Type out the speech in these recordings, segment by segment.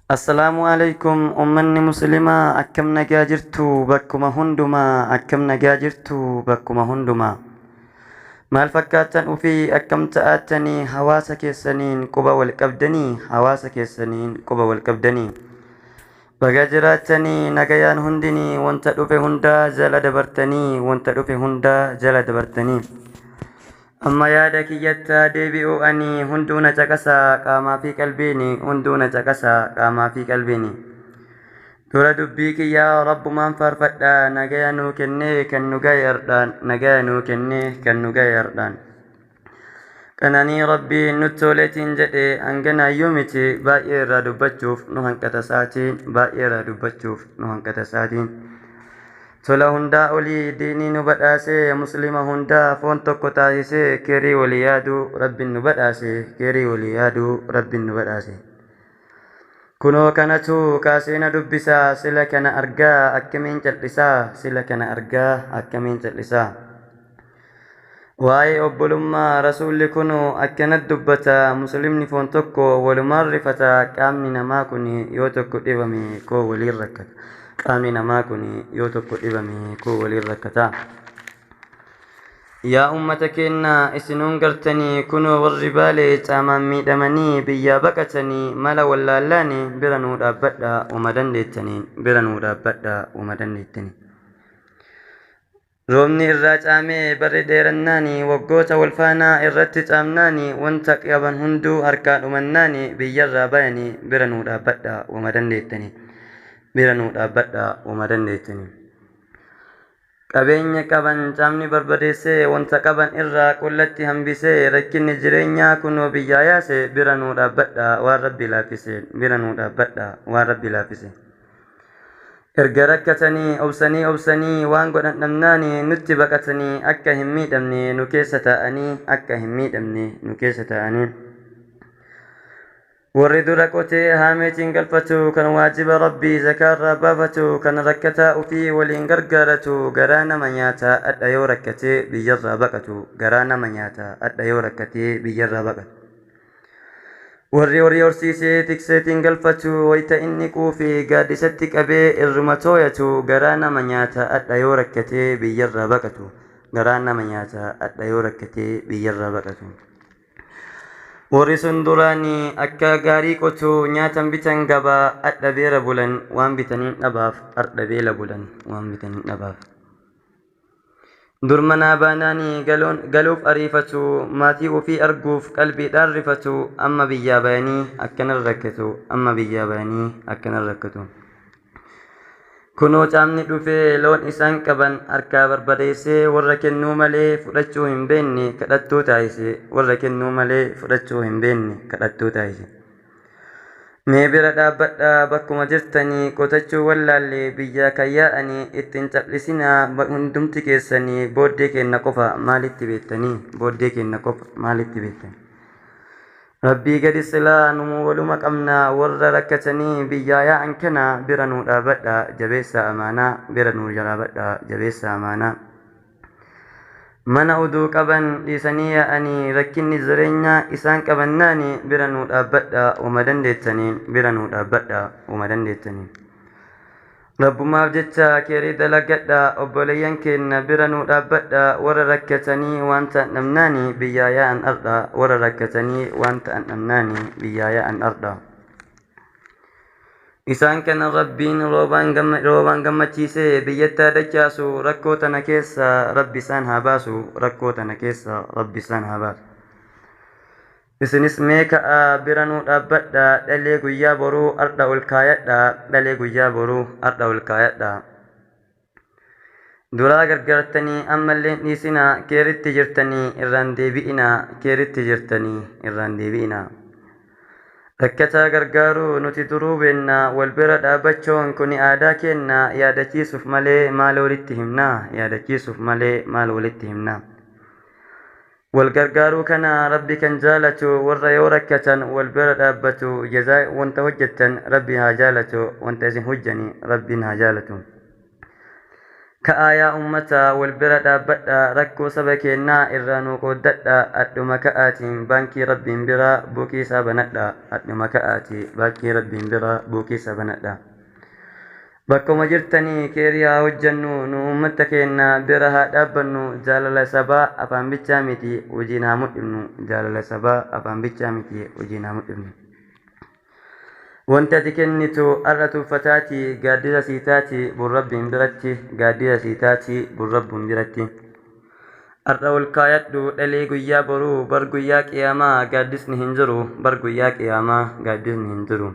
Assalamualaikum ummanni muslimaa akkam nagaa jirtu bakkuma hundumaa akkam nagaa jirtu bakkuma hundumaa maal fakkaatan ufii akkam ta'attanii hawaasa keessaniin quba wal qabdanii hawaasa keessaniin quba wal qabdanii baga jiraatanii nagayaan hundinii wanta dhufe hundaa jala dabartanii wanta dhufe hundaa jala dabartanii amma yaada kiyyattaa deebi'u ani hunduuna caqasaa qaamaa fi qalbiini hunduuna caqasaa qaamaa fi qalbiini dura dubbii kiyyaa rabbumaan faarfadha nagaya nuu kennee kan nu gayardhaan nagaya nuu kennee kan nu gayardhaan qananii rabbiin nutti toleetiin jedhe hanganaayyuu miti baay'ee irraa dubbachuuf nu hanqata saatiin baay'ee irraa dubbachuuf nu hanqata saatiin tola hundaa olii diinii nu badhaase muslima hundaa foon tokko taasise keerii walii yaaduu rabbiin nu badhaase keerii walii yaaduu rabbiin nu badhaase kunoo kanatu kaaseena dubbisaa sila kana argaa akkamiin cal'isaa sila kana argaa akkamiin cal'isaa waa'ee obbolummaa rasuulli kunu akkanat dubbata muslimni foon tokko walumaan rifata qaamni namaa kun yoo tokko dhibame koo waliin rakkata qaamni namaa kun yoo tokko dhibame koo waliin rakkata yaa ummata keenna isinuun gartanii kunoo warri baalee caamaan miidhamanii biyyaa baqatanii mala wallaallaanii bira nuu dhaabbadha uma dandeettanii bira nuu dhaabbadha uma dandeettanii roobni irraa caamee barri dheerannaanii waggoota walfaanaa irratti caamnaanii wanta qaban hunduu harkaa dhumannaanii biyyarraa bayanii bira nuu dhaabbadha uma dandeettanii bira nuu dhaabbadha uma dandeettanii qabeenya qaban caamni barbadeessee wanta qaban irraa qullatti hambisee rakkinni jireenyaa kunoo biyyaa yaase bira nuu dhaabbadha waan rabbi laaffise bira nuu dhaabbadha waan rabbi laaffise erga rakkatanii obsanii waan godhan dhabnaanii nutti baqatanii akka hin miidhamne nu keessa taa'anii akka hin miidhamne nu keessa taa'anii warri dura qotee haameetiin galfatu kan waajiba rabbii zakaarraa baafatu kan rakkataa ufii waliin gargaaratu garaa nama nyaata adha yoo rakkatee biyyarraa baqatu garaa nama nyaata adha yoo rakkatee biyyarraa baqatu warri horii horsiisee tikseetiin galfatu wayita inni quufi gaaddisatti qabee irruma tooyatu garaa nama nyaata adha yoo rakkatee biyyarraa baqatu garaa nama nyaata adha yoo rakkatee biyyarraa baqatu warri sun duraanii akka gaarii qotu nyaatan bitan gabaa adha beera bulan waan bitaniin dhabaaf ardha beela bulan waan bitaniin dhabaaf dur manaa baanaanii galuuf ariifatu maatii ofii arguuf qalbiidhaan rifatu amma biyyaa bayanii akkanan rakkatu amma biyyaa bayanii akkanan rakkatu kunoo caamni dhufee loon isaan qaban harkaa barbadeessee warra kennuu malee fudhachuu hin beenne kadhattuu taasise warra kennuu malee fudhachuu hin beenne kadhattuu taasise mee bira dhaabbadha bakkuma jirtanii qotachuu wallaalle biyyaa kayyaa'anii ittiin cal'isinaa hundumti keessanii booddee keenna qofa maalitti beektanii booddee keenna qofa maalitti beektanii rabbii gadi silaa numu waluma qabna warra rakkatanii biyyaa yaa'an kana bira nuu dhaabadha jabeessa amaanaa bira nuu jalaabadha jabeessa amaanaa mana uduu qaban dhiisanii yaa'anii rakkinni jireenyaa isaan qabannaanii bira nuu dhaabbadha uma dandeettaniin bira nuu dhaabbadha uma dandeettaniin rabbumaaf jecha keerii dalagadha obboleeyyan keenna bira nuu dhaabbadha warra rakkatanii waan ta'an dhabnaanii biyyaa yaa'an ardha warra rakkatanii waan ta'an dhabnaanii biyyaa yaa'an ardha isaan kana rabbiin roobaan gammachiisee biyyattaa dachaasu rakkoo tana keessa rabbi isaan haa baasu rakkoo tana keessa rabbi isaan haa baasu isinis mee ka'a bira nuu dhaabbadha dhalee guyyaa boruu ardha ol kaayadha dhalee guyyaa boruu ardha ol kaayadha duraa gargaartanii ammalleen dhiisina keeritti jirtanii irraan deebi'ina keeritti jirtanii irraan deebi'ina rakkataa gargaaruu nuti duruu beenna wal bira dhaabbachuun kuni aadaa keenna yaadachiisuuf malee maal walitti himna yaadachiisuuf malee maal walitti himna wal gargaaruu kana rabbi kan jaalatu warra yoo rakkatan wal bira dhaabbatu jazaa wanta hojjettan rabbi haa jaalatu wanta isin hojjani rabbiin haa jaalatu كآيا أمتا والبرد أبدا ركو سبكينا إرانو قددا أدوما كآتي بانكي ربي برا بوكي سابندا أدوما كآتي بانكي ربي برا بوكي سابندا بكما جرتني كيريا وجنو نو أمتكينا برها دابنو جالل سبا أفان بيتشامتي وجينا مؤمنو جالل سبا أفان بيتشامتي وجينا مؤمنو وانت تكنتو أرتو فتاتي قادرة سيتاتي بالرب برتي قادرة سيتاتي بالرب برتي أرأو الكايدو للي قيا برو برقيا قياما قادسني هنجرو برقيا قياما قادسني هنجرو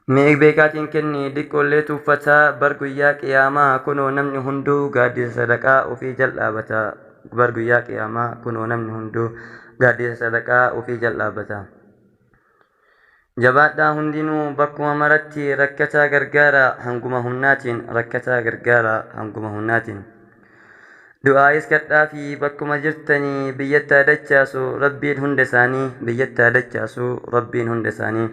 ميك بيكاتين كني ديكو ليتو فتا برقيا قياما كنو نمني هندو قادس صدقاء وفي جلابتا برقيا قياما كنو نمني هندو قادس صدقاء وفي جلابتا jabaadhaa hundinuu bakkuma maratti rakkataa gargaara hanguma humnaatiin rakkataa gargaara hanguma humnaatiin du'aayis kadhaa fi bakkuma jirtanii biyyattaa dachaasu rabbiin hunda isaanii biyyattaa dachaasu rabbiin hunda isaanii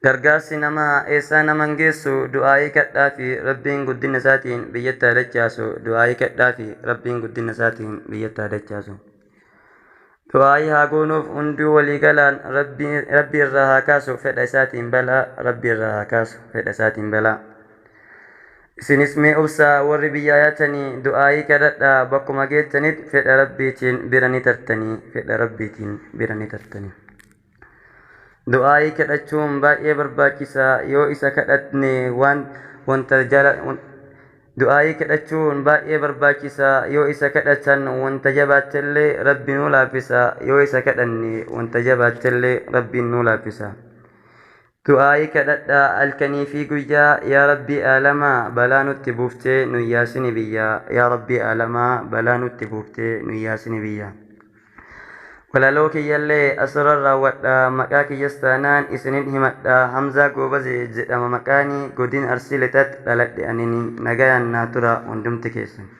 gargaarsi namaa eessaa naman geessu du'aayii kadhaa fi rabbiin guddina isaatiin biyyattaa dachaasu du'aayii kadhaa fi rabbiin guddina isaatiin biyyattaa dachaasu du'aayii haa goonuuf hunduu walii galaan rabbi irraa haa kaasu fedha isaatiin balaa rabbi irraa haa kaasu fedha isaatiin balaa isinis mee obsaa warri biyyaa yaatanii du'aayii kadhadhaa bakkuma geettanitti fedha rabbiitiin bira ni tartanii fedha rabbiitiin bira ni tartanii du'aayii kadhachuun baay'ee barbaachisaa yoo isa kadhatne wanta jala du'aayii kadhachuun baay'ee barbaachisaa yoo isa kadhatan wanta jabaatellee rabbi nuu laaffisa yoo isa kadhanne wanta jabaatellee rabbiin nuu laaffisa du'aayii kadhadhaa halkanii fi guyyaa yaa rabbii aalamaa balaa nutti buuftee nu yaasini biyyaa yaa rabbii aalamaa balaa nutti buuftee nu yaasini biyyaa walaloo kiyyallee asirra raawwadha maqaa kiyyas taanaan isinin himadha hamzaa goobaze jedhama maqaanii godin arsii lixatti dhaladhe anini nagayaan naa tura hundumti keessan